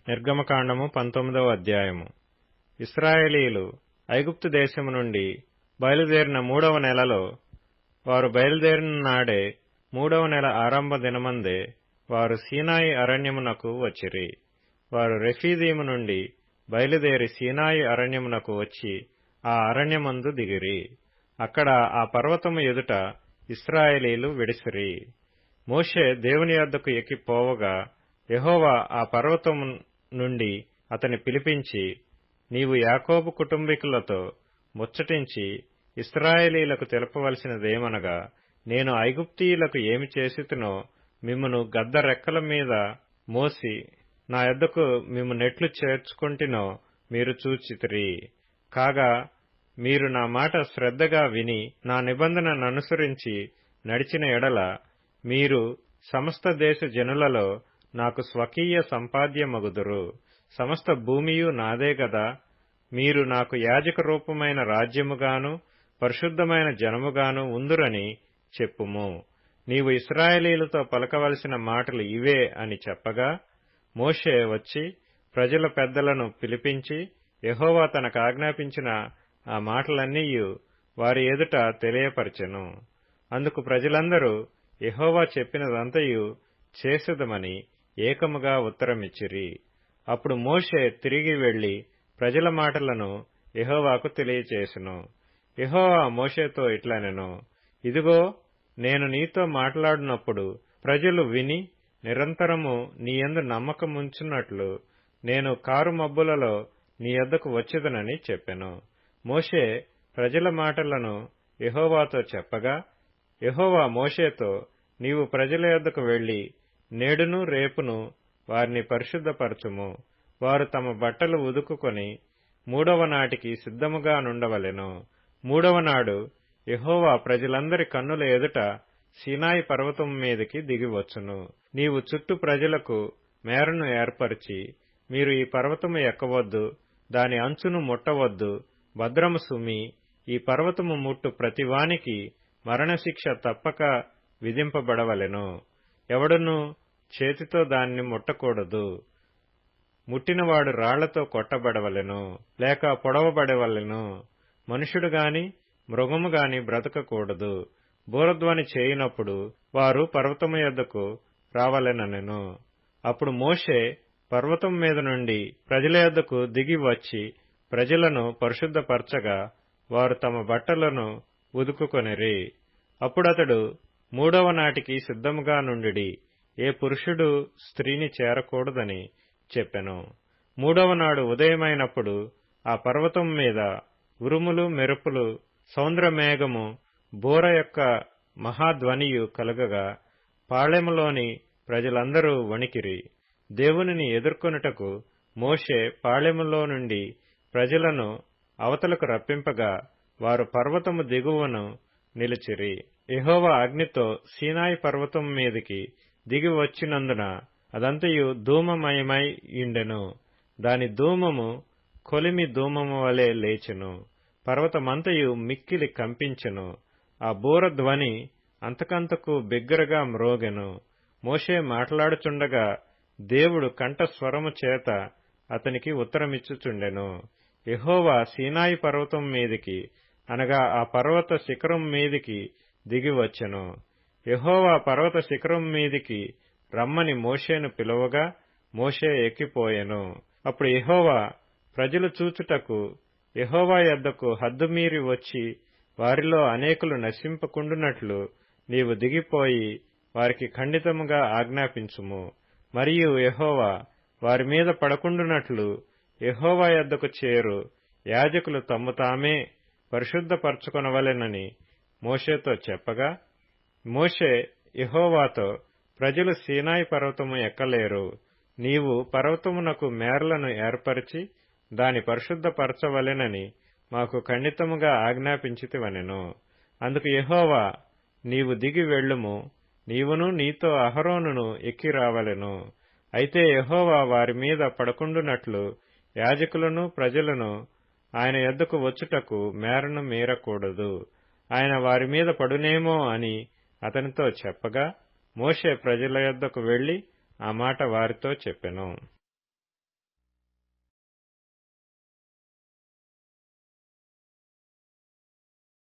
నిర్గమకాండము 19వ అధ్యాయము. ఇశ్రాయేలీయులు ఐగుప్తు దేశము నుండి బయలుదేరిన 3వ నెలలో, వారు బయలుదేరిన నాడే 3వ నెల ఆరంభ దినమందే వారు సీనాయి అరణ్యమునకు వచ్చిరి. వారు రెఫీదీము నుండి బయలుదేరి సీనాయి అరణ్యమునకు వచ్చి ఆ అరణ్యమందు దిగిరి. అక్కడ ఆ పర్వతము ఎదుట ఇశ్రాయేలీయులు విడిసిరి. మోషే దేవుని యొద్దకు ఎక్కి పోవగా యెహోవా ఆ పర్వతము నుండి అతని పిలిపించి, నీవు యాకోబు కుటుంబీకులతో ముచ్చటించి ఇశ్రాయేలీయులకు తెలుపవలసినదేమనగా, నేను ఐగుప్తీయులకు ఏమి చేసితినో మిమ్మును గద్ద రెక్కల మీద మోసి నా యొద్దకు మిమ్ము నెట్లు చేర్చుకొంటినో మీరు చూచితిరి. కాగా మీరు నా మాట శ్రద్ధగా విని నా నిబంధనననుసరించి నడిచిన ఎడల మీరు సమస్త దేశ జనులలో నాకు స్వకీయ సంపాద్యమగుదురు. సమస్త భూమియు నాదే గదా. మీరు నాకు యాజక రూపమైన రాజ్యముగాను పరిశుద్ధమైన జనముగాను ఉందురని చెప్పుము. నీవు ఇశ్రాయేలీయులతో పలకవలసిన మాటలు ఇవే అని చెప్పగా, మోషే వచ్చి ప్రజల పెద్దలను పిలిపించి యెహోవా తనకాజ్ఞాపించిన ఆ మాటలన్నీయు వారి ఎదుట తెలియపరచెను. అందుకు ప్రజలందరూ యెహోవా చెప్పినదంతయు చేసెదమని ఏకముగా ఉత్తరమిచ్చిరి. అప్పుడు మోషే తిరిగి వెళ్లి ప్రజల మాటలను యెహోవాకు తెలియచేసెను. యెహోవా మోషేతో ఇట్లనెను, ఇదిగో, నేను నీతో మాట్లాడినప్పుడు ప్రజలు విని నిరంతరము నీయందు నమ్మకముంచున్నట్లు నేను కారుమబ్బులలో నీ యొద్దకు వచ్చెదనని చెప్పెను. మోషే ప్రజల మాటలను యెహోవాతో చెప్పగా, యెహోవా మోషేతో, నీవు ప్రజల యొద్దకు వెళ్లి నేడును రేపును వారిని పరిశుద్ధపరచుము. వారు తమ బట్టలు ఉదుకుకొని 3వ నాటికి సిద్ధముగా నుండవలెను. 3వ నాడు యెహోవా ప్రజలందరి కన్నుల ఎదుట సీనాయి పర్వతం మీదికి దిగివచ్చును. నీవు చుట్టూ ప్రజలకు మేరను ఏర్పరిచి, మీరు ఈ పర్వతము ఎక్కవద్దు, దాని అంచును ముట్టవద్దు, భద్రము సుమి, ఈ పర్వతము ముట్టు ప్రతివానికి మరణశిక్ష తప్పక విధింపబడవలెను. ఎవడునూ చేతితో దాన్ని ముట్టకూడదు. ముట్టినవాడు రాళ్లతో కొట్టబడవలెను, లేక పొడవబడవలెను. మనుషుడు గాని మృగము గాని బ్రతకకూడదు. బూరధ్వని చేయునప్పుడు వారు పర్వతము యొద్దకు రావలెననెను. అప్పుడు మోషే పర్వతం మీద నుండి ప్రజల యొద్దకు దిగి వచ్చి ప్రజలను పరిశుద్ధపరచగా వారు తమ బట్టలను ఉదుకుకొనిరి. అప్పుడతడు 3వ నాటికి సిద్ధముగా నుండుడి, ఏ పురుషుడు స్త్రీని చేరకూడదని చెప్పెను. 3వ నాడు ఉదయమైనప్పుడు ఆ పర్వతం మీద ఉరుములు మెరుపులు సౌంద్రమేఘము బూర యొక్క మహాధ్వనియు కలుగగా పాళెములోని ప్రజలందరూ వణికిరి. దేవునిని ఎదుర్కొనుటకు మోషే పాళెములో నుండి ప్రజలను అవతలకు రప్పింపగా వారు పర్వతము దిగువను నిలిచిరి. యెహోవా అగ్నితో సీనాయి పర్వతం మీదికి దిగి వచ్చినందున అదంతయు ధూమమయమై యుండెను. దాని ధూమము కొలిమి ధూమము వలె లేచెను. పర్వతమంతయు మిక్కిలి కంపించెను. ఆ బూర ధ్వని అంతకంతకు బిగ్గరగా మ్రోగెను. మోషే మాట్లాడుచుండగా దేవుడు కంఠస్వరము చేత అతనికి ఉత్తరమిచ్చుచుండెను. యెహోవా సీనాయి పర్వతం మీదికి, అనగా ఆ పర్వత శిఖరం మీదికి దిగివచ్చెను. యెహోవా పర్వత శిఖరం మీదికి రమ్మని మోషేను పిలువగా మోషే ఎక్కిపోయెను. అప్పుడు యెహోవా ప్రజలు చూచుటకు యెహోవా యొద్దకు హద్దుమీరి వచ్చి వారిలో అనేకులు నశింపకుండునట్లు నీవు దిగిపోయి వారికి ఖండితముగా ఆజ్ఞాపించుము. మరియు యెహోవా వారి మీద పడకుండునట్లు యెహోవా యొద్దకు చేరు యాజకులు తమ్ము తామే పరిశుద్ధపరచుకొనవలెనని మోషేతో చెప్పగా, మోషే యెహోవాతో, ప్రజలు సీనాయి పర్వతము ఎక్కలేరు. నీవు పర్వతమునకు మేరలను ఏర్పరిచి దాని పరిశుద్ధపరచవలెనని మాకు ఖండితముగా ఆజ్ఞాపించితివనెను. అందుకు యెహోవా, నీవు దిగి వెళ్ళుము, నీవును నీతో అహరోనును ఎక్కి రావలెను. అయితే యెహోవా వారి మీద పడకుండునట్లు యాజకులను ప్రజలను ఆయన యొద్దకు వచ్చుటకు మేరను మీరకూడదు. ఆయన వారి మీద పడునేమో అని అతనితో చెప్పగా మోషే ప్రజల యొద్దకు వెళ్లి ఆ మాట వారితో చెప్పెను.